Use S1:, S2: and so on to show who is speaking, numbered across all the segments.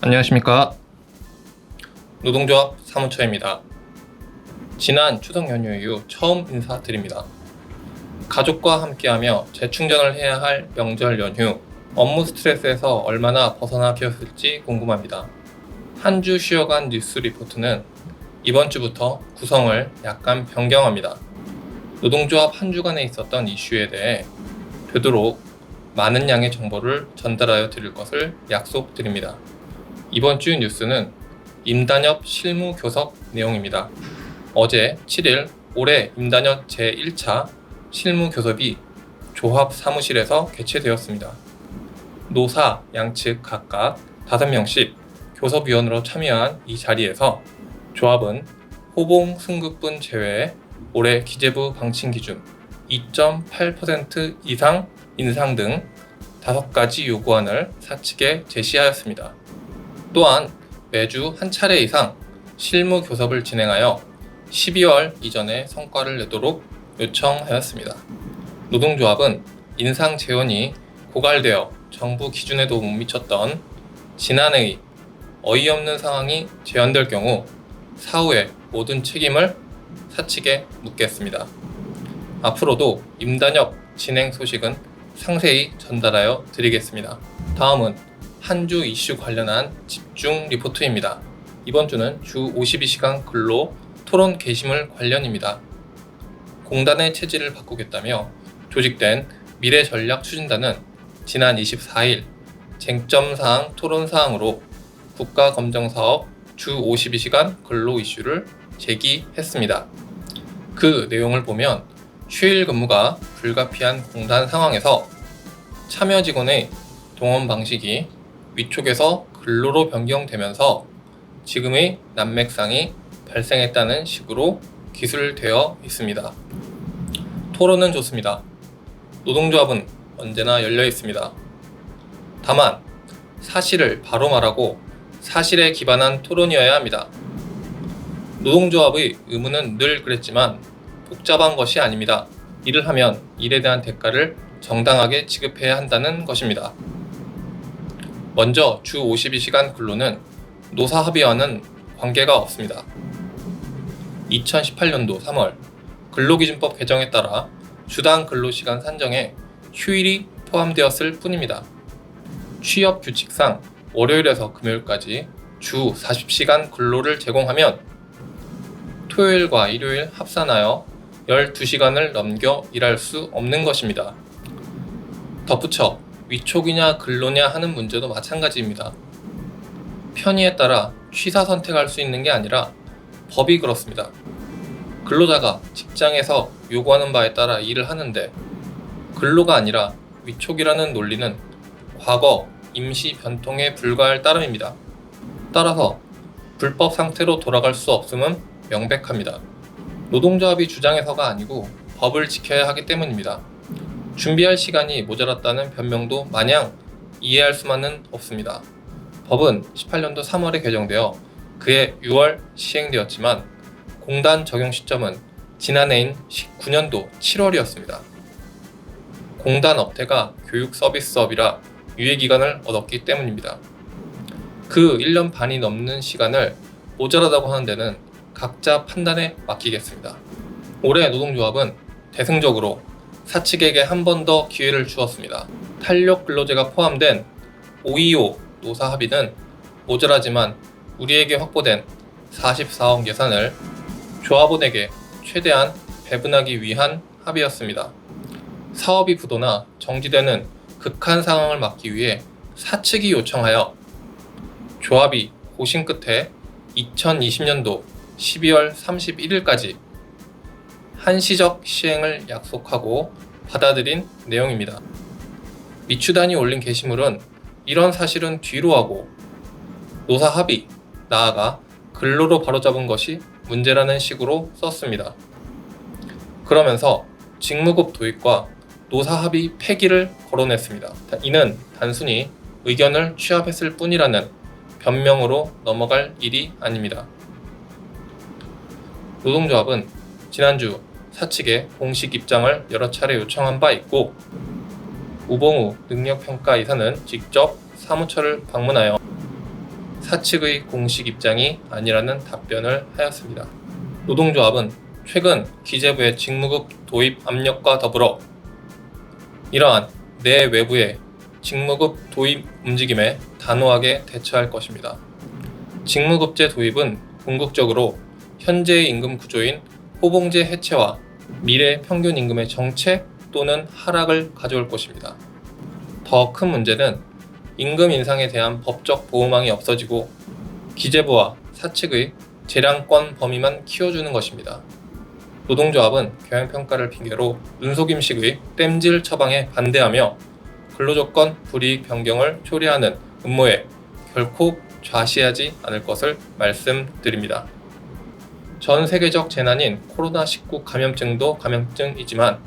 S1: 안녕하십니까. 노동조합 사무처입니다. 지난 추석 연휴 이후 처음 인사드립니다. 가족과 함께하며 재충전을 해야 할 명절 연휴, 업무 스트레스에서 얼마나 벗어나 계셨을지 궁금합니다. 한 주 쉬어간 뉴스 리포트는 이번 주부터 구성을 약간 변경합니다. 노동조합 한 주간에 있었던 이슈에 대해 되도록 많은 양의 정보를 전달하여 드릴 것을 약속드립니다. 이번 주 뉴스는 임단협 실무교섭 내용입니다. 어제 7일 올해 임단협 제1차 실무교섭이 조합 사무실에서 개최되었습니다. 노사 양측 각각 5명씩 교섭위원으로 참여한 이 자리에서 조합은 호봉 승급분 제외 올해 기재부 방침 기준 2.8% 이상 인상 등 5가지 요구안을 사측에 제시하였습니다. 또한 매주 한 차례 이상 실무 교섭을 진행하여 12월 이전에 성과를 내도록 요청하였습니다. 노동조합은 인상 재원이 고갈되어 정부 기준에도 못 미쳤던 지난해의 어이없는 상황이 재현될 경우 사후의 모든 책임을 사측에 묻겠습니다. 앞으로도 임단협 진행 소식은 상세히 전달하여 드리겠습니다. 다음은 한 주 이슈 관련한 집중 리포트입니다. 이번 주는 주 52시간 근로 토론 게시물 관련입니다. 공단의 체질을 바꾸겠다며 조직된 미래전략추진단은 지난 24일 쟁점사항 토론사항으로 국가검정사업 주 52시간 근로 이슈를 제기했습니다. 그 내용을 보면 휴일 근무가 불가피한 공단 상황에서 참여 직원의 동원 방식이 위촉에서 근로로 변경되면서 지금의 난맥상이 발생했다는 식으로 기술되어 있습니다. 토론은 좋습니다. 노동조합은 언제나 열려 있습니다. 다만 사실을 바로 말하고 사실에 기반한 토론이어야 합니다. 노동조합의 의무는 늘 그랬지만 복잡한 것이 아닙니다. 일을 하면 일에 대한 대가를 정당하게 지급해야 한다는 것입니다. 먼저 주 52시간 근로는 노사합의와는 관계가 없습니다. 2018년도 3월 근로기준법 개정에 따라 주당 근로시간 산정에 휴일이 포함되었을 뿐입니다. 취업 규칙상 월요일에서 금요일까지 주 40시간 근로를 제공하면 토요일과 일요일 합산하여 12시간을 넘겨 일할 수 없는 것입니다. 덧붙여 위촉이냐 근로냐 하는 문제도 마찬가지입니다. 편의에 따라 취사 선택할 수 있는 게 아니라 법이 그렇습니다. 근로자가 직장에서 요구하는 바에 따라 일을 하는데 근로가 아니라 위촉이라는 논리는 과거 임시 변통에 불과할 따름입니다. 따라서 불법 상태로 돌아갈 수 없음은 명백합니다. 노동조합이 주장해서가 아니고 법을 지켜야 하기 때문입니다. 준비할 시간이 모자랐다는 변명도 마냥 이해할 수만은 없습니다. 법은 18년도 3월에 개정되어 그해 6월 시행되었지만 공단 적용 시점은 지난해인 19년도 7월이었습니다. 공단 업태가 교육 서비스업이라 유예기간을 얻었기 때문입니다. 그 1년 반이 넘는 시간을 모자라다고 하는 데는 각자 판단에 맡기겠습니다. 올해 노동조합은 대승적으로 사측에게 한 번 더 기회를 주었습니다. 탄력 근로제가 포함된 525 노사 합의는 모자라지만 우리에게 확보된 44억 예산을 조합원에게 최대한 배분하기 위한 합의였습니다. 사업이 부도나 정지되는 극한 상황을 막기 위해 사측이 요청하여 조합이 고심 끝에 2020년도 12월 31일까지 한시적 시행을 약속하고 받아들인 내용입니다. 미추단이 올린 게시물은 이런 사실은 뒤로 하고 노사 합의, 나아가 근로로 바로잡은 것이 문제라는 식으로 썼습니다. 그러면서 직무급 도입과 노사 합의 폐기를 거론했습니다. 이는 단순히 의견을 취합했을 뿐이라는 변명으로 넘어갈 일이 아닙니다. 노동조합은 지난주 사측에 공식 입장을 여러 차례 요청한 바 있고 우봉우 능력평가 이사는 직접 사무처를 방문하여 사측의 공식 입장이 아니라는 답변을 하였습니다. 노동조합은 최근 기재부의 직무급 도입 압력과 더불어 이러한 내외부의 직무급 도입 움직임에 단호하게 대처할 것입니다. 직무급제 도입은 궁극적으로 현재의 임금 구조인 호봉제 해체와 미래 평균 임금의 정체 또는 하락을 가져올 것입니다. 더 큰 문제는 임금 인상에 대한 법적 보호망이 없어지고 기재부와 사측의 재량권 범위만 키워주는 것입니다. 노동조합은 경영평가를 핑계로 눈속임식의 땜질 처방에 반대하며 근로조건 불이익 변경을 초래하는 음모에 결코 좌시하지 않을 것을 말씀드립니다. 전 세계적 재난인 코로나19 감염증도 감염증이지만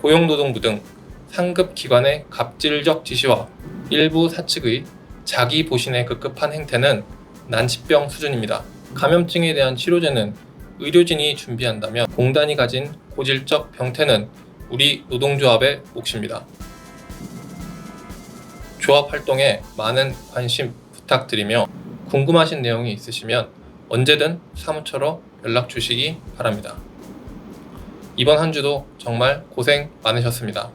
S1: 고용노동부 등 상급 기관의 갑질적 지시와 일부 사측의 자기 보신에 급급한 행태는 난치병 수준입니다. 감염증에 대한 치료제는 의료진이 준비한다면 공단이 가진 고질적 병태는 우리 노동조합의 몫입니다. 조합 활동에 많은 관심 부탁드리며 궁금하신 내용이 있으시면 언제든 사무처로 연락 주시기 바랍니다. 이번 한 주도 정말 고생 많으셨습니다.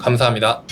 S1: 감사합니다.